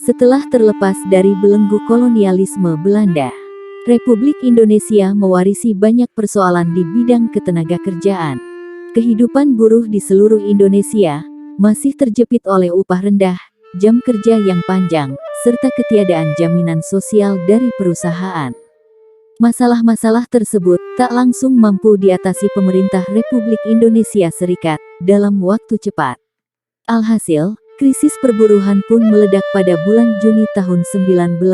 Setelah terlepas dari belenggu kolonialisme Belanda, Republik Indonesia mewarisi banyak persoalan di bidang ketenagakerjaan. Kehidupan buruh di seluruh Indonesia masih terjepit oleh upah rendah, jam kerja yang panjang, serta ketiadaan jaminan sosial dari perusahaan. Masalah-masalah tersebut tak langsung mampu diatasi pemerintah Republik Indonesia Serikat dalam waktu cepat. Alhasil, krisis perburuhan pun meledak pada bulan Juni tahun 1950.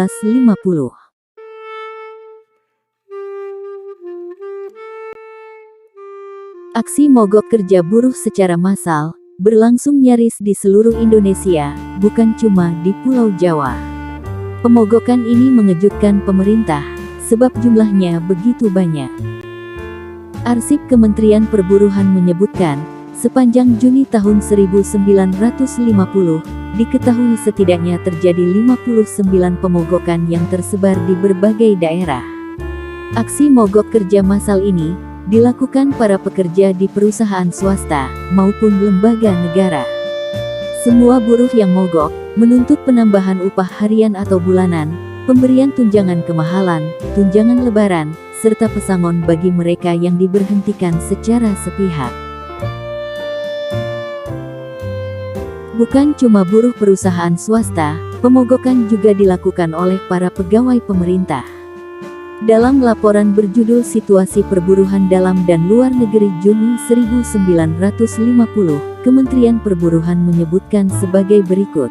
Aksi mogok kerja buruh secara massal berlangsung nyaris di seluruh Indonesia, bukan cuma di Pulau Jawa. Pemogokan ini mengejutkan pemerintah, sebab jumlahnya begitu banyak. Arsip Kementerian Perburuhan menyebutkan, sepanjang Juni tahun 1950, diketahui setidaknya terjadi 59 pemogokan yang tersebar di berbagai daerah. Aksi mogok kerja massal ini dilakukan para pekerja di perusahaan swasta maupun lembaga negara. Semua buruh yang mogok menuntut penambahan upah harian atau bulanan, pemberian tunjangan kemahalan, tunjangan lebaran, serta pesangon bagi mereka yang diberhentikan secara sepihak. Bukan cuma buruh perusahaan swasta, pemogokan juga dilakukan oleh para pegawai pemerintah. Dalam laporan berjudul Situasi Perburuhan Dalam dan Luar Negeri Juni 1950, Kementerian Perburuhan menyebutkan sebagai berikut.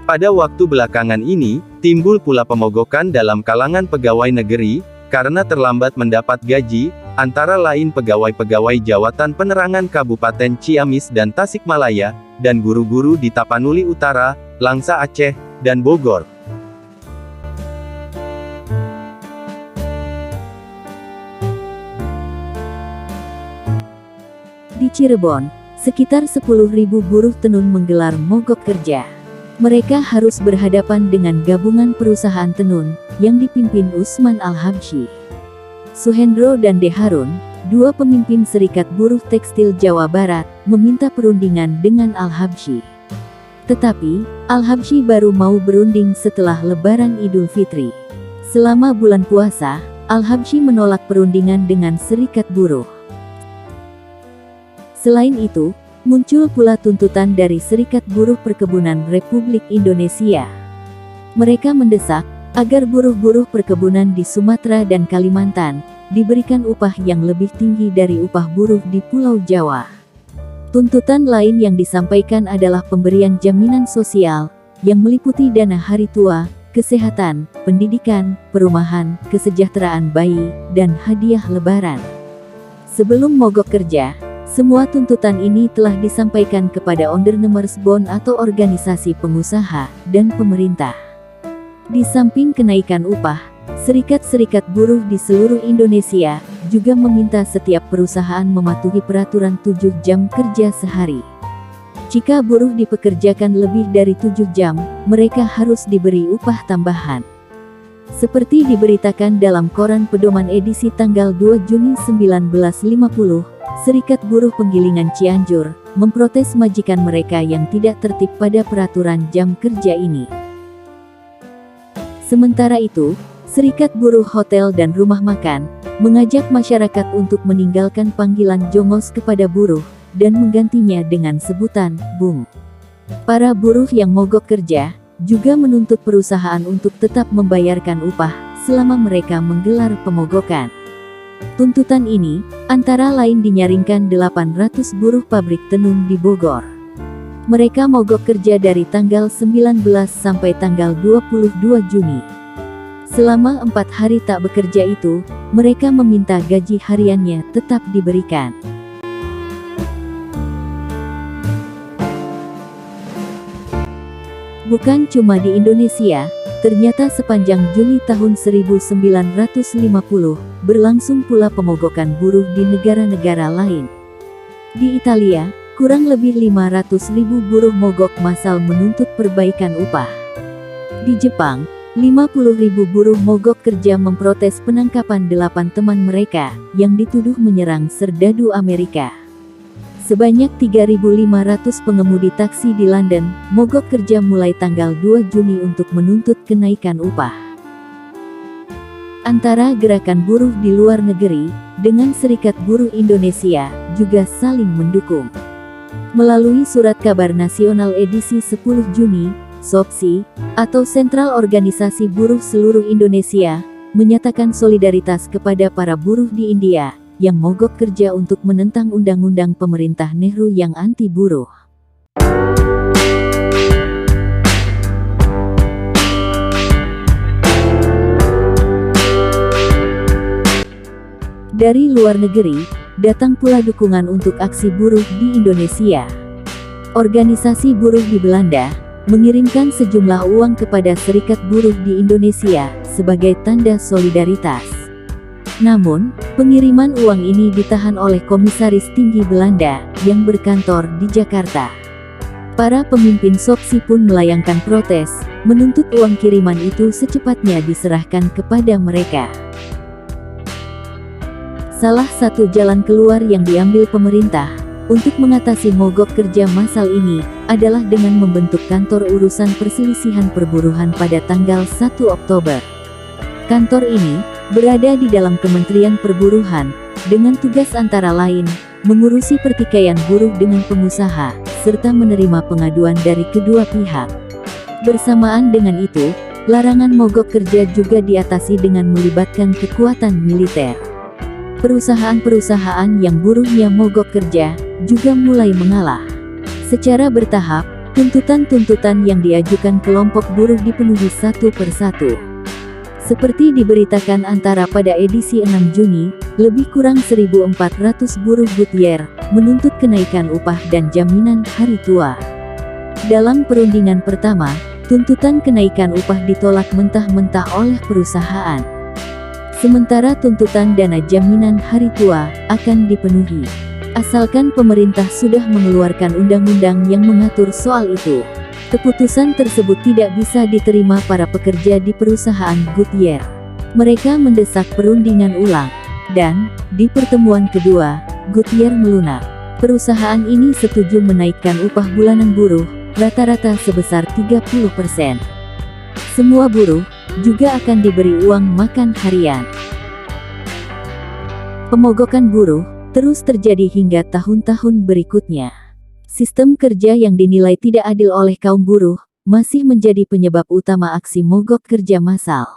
Pada waktu belakangan ini, timbul pula pemogokan dalam kalangan pegawai negeri, karena terlambat mendapat gaji, antara lain pegawai-pegawai Jawatan Penerangan Kabupaten Ciamis dan Tasikmalaya, dan guru-guru di Tapanuli Utara, Langsa Aceh, dan Bogor. Di Cirebon, sekitar 10.000 buruh tenun menggelar mogok kerja. Mereka harus berhadapan dengan gabungan perusahaan tenun, yang dipimpin Usman Al-Habsyi. Suhendro dan De Harun, dua pemimpin Serikat Buruh Tekstil Jawa Barat, meminta perundingan dengan Al-Habsyi. Tetapi, Al-Habsyi baru mau berunding setelah Lebaran Idul Fitri. Selama bulan puasa, Al-Habsyi menolak perundingan dengan Serikat Buruh. Selain itu, muncul pula tuntutan dari Serikat Buruh Perkebunan Republik Indonesia. Mereka mendesak agar buruh-buruh perkebunan di Sumatera dan Kalimantan diberikan upah yang lebih tinggi dari upah buruh di Pulau Jawa. Tuntutan lain yang disampaikan adalah pemberian jaminan sosial yang meliputi dana hari tua, kesehatan, pendidikan, perumahan, kesejahteraan bayi, dan hadiah lebaran. Sebelum mogok kerja, semua tuntutan ini telah disampaikan kepada Ondernemersbond atau organisasi pengusaha dan pemerintah. Di samping kenaikan upah, serikat-serikat buruh di seluruh Indonesia juga meminta setiap perusahaan mematuhi peraturan 7 jam kerja sehari. Jika buruh dipekerjakan lebih dari 7 jam, mereka harus diberi upah tambahan. Seperti diberitakan dalam Koran Pedoman edisi tanggal 2 Juni 1950, Serikat Buruh Penggilingan Cianjur memprotes majikan mereka yang tidak tertib pada peraturan jam kerja ini. Sementara itu, Serikat Buruh Hotel dan Rumah Makan mengajak masyarakat untuk meninggalkan panggilan jongos kepada buruh dan menggantinya dengan sebutan bung. Para buruh yang mogok kerja juga menuntut perusahaan untuk tetap membayarkan upah selama mereka menggelar pemogokan. Tuntutan ini, antara lain dinyaringkan 800 buruh pabrik tenun di Bogor. Mereka mogok kerja dari tanggal 19 sampai tanggal 22 Juni. Selama 4 hari tak bekerja itu, mereka meminta gaji hariannya tetap diberikan. Bukan cuma di Indonesia, ternyata sepanjang Juni tahun 1950, berlangsung pula pemogokan buruh di negara-negara lain. Di Italia, kurang lebih 500.000 buruh mogok massal menuntut perbaikan upah. Di Jepang, 50.000 buruh mogok kerja memprotes penangkapan 8 teman mereka, yang dituduh menyerang serdadu Amerika. Sebanyak 3.500 pengemudi taksi di London mogok kerja mulai tanggal 2 Juni untuk menuntut kenaikan upah. Antara gerakan buruh di luar negeri dengan Serikat Buruh Indonesia juga saling mendukung. Melalui Surat Kabar Nasional edisi 10 Juni, SOPSI, atau Sentral Organisasi Buruh Seluruh Indonesia, menyatakan solidaritas kepada para buruh di India yang mogok kerja untuk menentang undang-undang pemerintah Nehru yang anti buruh. Dari luar negeri, datang pula dukungan untuk aksi buruh di Indonesia. Organisasi buruh di Belanda mengirimkan sejumlah uang kepada Serikat Buruh di Indonesia sebagai tanda solidaritas. Namun, pengiriman uang ini ditahan oleh Komisaris Tinggi Belanda yang berkantor di Jakarta. Para pemimpin SOPSI pun melayangkan protes, menuntut uang kiriman itu secepatnya diserahkan kepada mereka. Salah satu jalan keluar yang diambil pemerintah untuk mengatasi mogok kerja massal ini adalah dengan membentuk kantor urusan perselisihan perburuhan pada tanggal 1 Oktober. Kantor ini berada di dalam Kementerian Perburuhan, dengan tugas antara lain, mengurusi pertikaian buruh dengan pengusaha, serta menerima pengaduan dari kedua pihak. Bersamaan dengan itu, larangan mogok kerja juga diatasi dengan melibatkan kekuatan militer. Perusahaan-perusahaan yang buruhnya mogok kerja, juga mulai mengalah. Secara bertahap, tuntutan-tuntutan yang diajukan kelompok buruh dipenuhi satu persatu. Seperti diberitakan Antara pada edisi 6 Juni, lebih kurang 1.400 buruh Goodyear menuntut kenaikan upah dan jaminan hari tua. Dalam perundingan pertama, tuntutan kenaikan upah ditolak mentah-mentah oleh perusahaan. Sementara tuntutan dana jaminan hari tua akan dipenuhi, asalkan pemerintah sudah mengeluarkan undang-undang yang mengatur soal itu. Keputusan tersebut tidak bisa diterima para pekerja di perusahaan Goodyear. Mereka mendesak perundingan ulang. Dan, di pertemuan kedua, Goodyear melunak. Perusahaan ini setuju menaikkan upah bulanan buruh, rata-rata sebesar 30%. Semua buruh, juga akan diberi uang makan harian. Pemogokan buruh, terus terjadi hingga tahun-tahun berikutnya. Sistem kerja yang dinilai tidak adil oleh kaum buruh, masih menjadi penyebab utama aksi mogok kerja massal.